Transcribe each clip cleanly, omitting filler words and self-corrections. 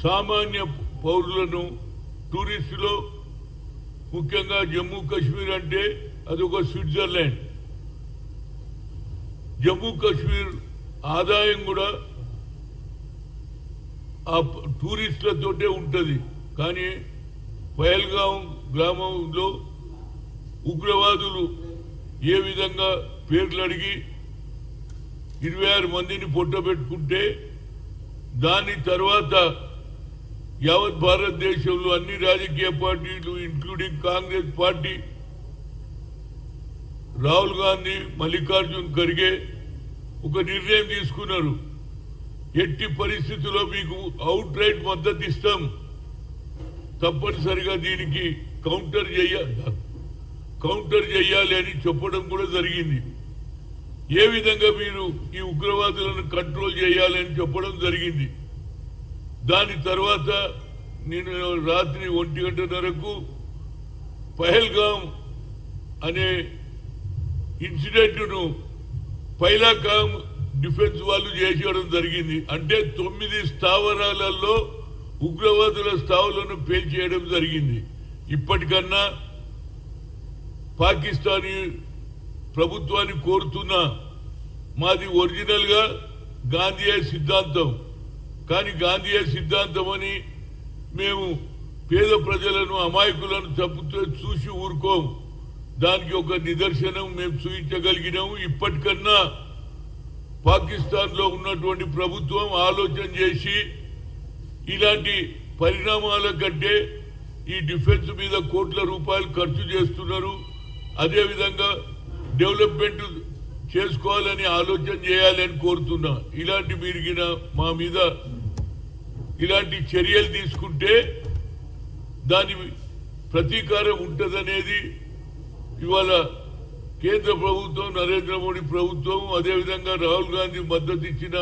సామాన్య పౌరులను టూరిస్టులో ముఖ్యంగా జమ్మూ కాశ్మీర్ అంటే అదొక స్విట్జర్లాండ్. జమ్మూ కాశ్మీర్ ఆదాయం కూడా ఆ టూరిస్టులతోటే ఉంటుంది. కానీ పహల్గాం గ్రామంలో ఉగ్రవాదులు ఏ విధంగా పేర్లు అడిగి 26 మందిని పొట్టబెట్టుకుంటే దాని తర్వాత యావత్ భారతదేశంలో అన్ని రాజకీయ పార్టీలు ఇంక్లూడింగ్ కాంగ్రెస్ పార్టీ, రాహుల్ గాంధీ, మల్లికార్జున్ ఖర్గే ఒక నిర్ణయం తీసుకున్నారు. ఎట్టి పరిస్థితుల్లో మీకు అవుట్ రైట్ మద్దతు ఇస్తాం, తప్పనిసరిగా దీనికి కౌంటర్ చేయాలి అని చెప్పడం కూడా జరిగింది. ఏ విధంగా మీరు ఈ ఉగ్రవాదులను కంట్రోల్ చేయాలని చెప్పడం జరిగింది. దాని తర్వాత నేను రాత్రి 1:30 పహల్గాం అనే ఇన్సిడెంట్ను పైలాకాం డిఫెన్స్ వాళ్ళు చేసేయడం జరిగింది. అంటే 9 స్థావరాలలో ఉగ్రవాదుల స్థావరాలను పేల్చేయడం జరిగింది. ఇప్పటికన్నా పాకిస్తానీ ప్రభుత్వాన్ని కోరుతున్నా, మాది ఒరిజినల్ గా గాంధీ సిద్ధాంతం, కానీ గాంధీ సిద్ధాంతం అని మేము పేద ప్రజలను అమాయకులను చంపుతూ చూసి ఊరుకోం. దానికి ఒక నిదర్శనం మేము చూపించగలిగినాము. ఇప్పటికన్నా పాకిస్తాన్ లో ఉన్నటువంటి ప్రభుత్వం ఆలోచన చేసి ఇలాంటి పరిణామాల కంటే ఈ డిఫెన్స్ మీద కోట్ల రూపాయలు ఖర్చు చేస్తున్నారు. అదేవిధంగా డెవలప్మెంట్ చేసుకోవాలని ఆలోచన చేయాలని కోరుతున్నా. ఇలాంటి మీరిగిన మా మీద ఇలాంటి చర్యలు తీసుకుంటే దాని ప్రతీకారం ఉంటుందనేది ఇవాళ కేంద్ర ప్రభుత్వం, నరేంద్ర మోడీ ప్రభుత్వం, అదేవిధంగా రాహుల్ గాంధీ మద్దతు ఇచ్చిన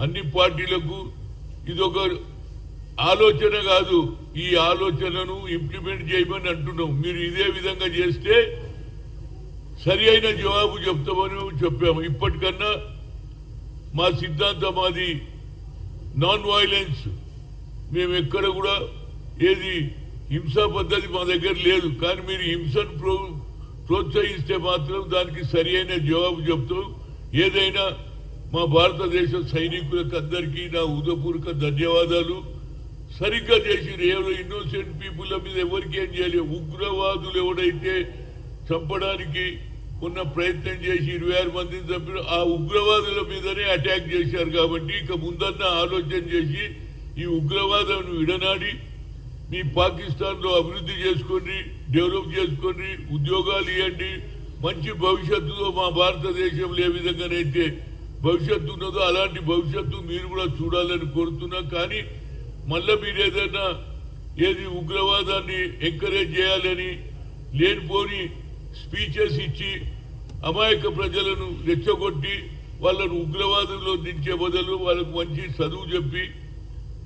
అన్ని పార్టీలకు ఇదొక ఆలోచన కాదు. ఈ ఆలోచనను ఇంప్లిమెంట్ చేయమని అంటున్నాం. మీరు ఇదే విధంగా చేస్తే సరి అయిన జవాబు చెప్తామని చెప్పాము. ఇప్పటికన్నా మా సిద్ధాంతం అది నాన్ వైలెన్స్. మేము ఎక్కడ కూడా ఏది హింసా పద్ధతి మా దగ్గర లేదు. కానీ మీరు హింసను ప్రోత్సహిస్తే మాత్రం దానికి సరి అయిన జవాబు చెప్తాం. ఏదైనా మా భారతదేశ సైనికులకు అందరికీ నా హృదయపూర్వక ధన్యవాదాలు. సరిగ్గా చేసి ఇన్నోసెంట్ పీపుల్ మీద ఎవరికి ఏం చేయలేదు. ఉగ్రవాదులు ఎవడైతే చంపడానికి ఉన్న ప్రయత్నం చేసి 26 మందిని చంపిన ఆ ఉగ్రవాదుల మీదనే అటాక్ చేశారు. కాబట్టి ఇక ముందన్న ఆలోచన చేసి ఈ ఉగ్రవాదం విడనాడి మీ పాకిస్తాన్ లో అభివృద్ధి చేసుకొని, డెవలప్ చేసుకొని, ఉద్యోగాలు ఇవ్వండి. మంచి భవిష్యత్తులో మా భారతదేశంలో ఏ విధంగానైతే భవిష్యత్తు ఉన్నదో అలాంటి భవిష్యత్తు మీరు కూడా చూడాలని కోరుతున్నా. కానీ మళ్ళా మీరు ఏదైనా ఏది ఉగ్రవాదాన్ని ఎంకరేజ్ చేయాలని లేనిపోని స్పీచెస్ ఇచ్చి అమాయక ప్రజలను రెచ్చగొట్టి వాళ్ళను ఉగ్రవాదంలో దించే బదులు వాళ్ళకు మంచి చదువు చెప్పి,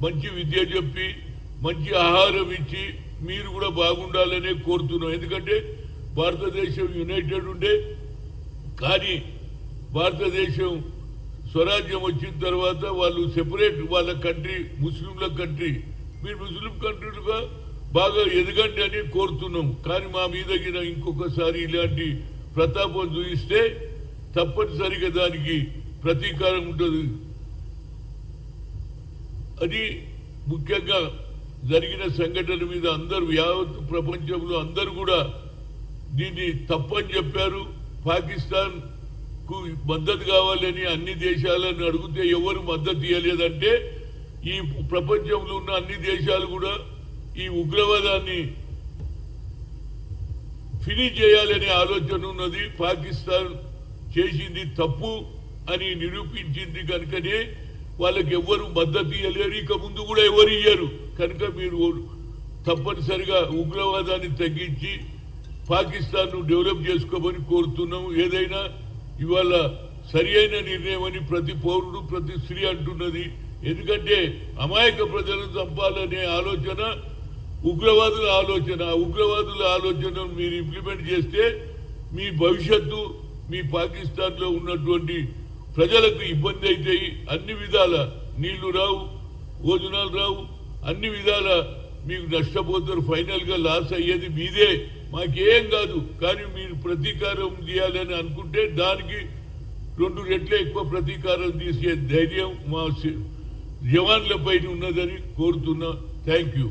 మంచి విద్య చెప్పి, మంచి ఆహారం ఇచ్చి మీరు కూడా బాగుండాలనే కోరుతున్నాం. ఎందుకంటే భారతదేశం యునైటెడ్ ఉండే, కానీ భారతదేశం స్వరాజ్యం వచ్చిన తర్వాత వాళ్ళు సెపరేట్, వాళ్ళ కంట్రీ ముస్లింల కంట్రీ, మీరు ముస్లిం కంట్రీలుగా బాగా ఎదగండి అని కోరుతున్నాం. కానీ మా మీద ఇంకొకసారి ఇలాంటి ప్రతాపం చూపిస్తే తప్పనిసరిగా దానికి ప్రతీకారం ఉంటుంది. అది ముఖ్యంగా జరిగిన సంఘటన మీద అందరూ యావత్ ప్రపంచంలో అందరూ కూడా దీన్ని తప్పని చెప్పారు. పాకిస్తాన్ కు మద్దతు కావాలని అన్ని దేశాలను అడిగితే ఎవరు మద్దతు ఇవ్వలేదంటే ఈ ప్రపంచంలో ఉన్న అన్ని దేశాలు కూడా ఈ ఉగ్రవాదాన్ని ఫినిష్ చేయాలనే ఆలోచన ఉన్నది. పాకిస్తాన్ చేసింది తప్పు అని నిరూపించింది కనుకనే వాళ్ళకి ఎవరు మద్దతు ఇవ్వలేరు, ఇక ముందు కూడా ఎవరు ఇయ్యరు. కనుక మీరు తప్పనిసరిగా ఉగ్రవాదాన్ని తగ్గించి పాకిస్తాన్ ను డెవలప్ చేసుకోమని కోరుతున్నాం. ఏదైనా ఇవాళ సరి అయిన నిర్ణయం అని ప్రతి పౌరుడు, ప్రతి స్త్రీ అంటున్నది. ఎందుకంటే అమాయక ప్రజలను చంపాలనే ఆలోచన ఉగ్రవాదుల ఆలోచన. ఉగ్రవాదుల ఆలోచనను మీరు ఇంప్లిమెంట్ చేస్తే మీ భవిష్యత్తు, మీ పాకిస్తాన్ లో ఉన్నటువంటి ప్రజలకు ఇబ్బంది అవుతాయి. అన్ని విధాల నీళ్లు రావు, భోజనాలు రావు, అన్ని విధాల మీకు నష్టపోతారు. ఫైనల్గా లాస్ అయ్యేది మీదే, మాకేం కాదు. కానీ మీరు ప్రతీకారం తీయాలని అనుకుంటే దానికి 2 రెట్ల ఎక్కువ ప్రతీకారం తీసే ధైర్యం మా జవాన్ల పైన ఉన్నదని కోరుతున్నా. Thank you.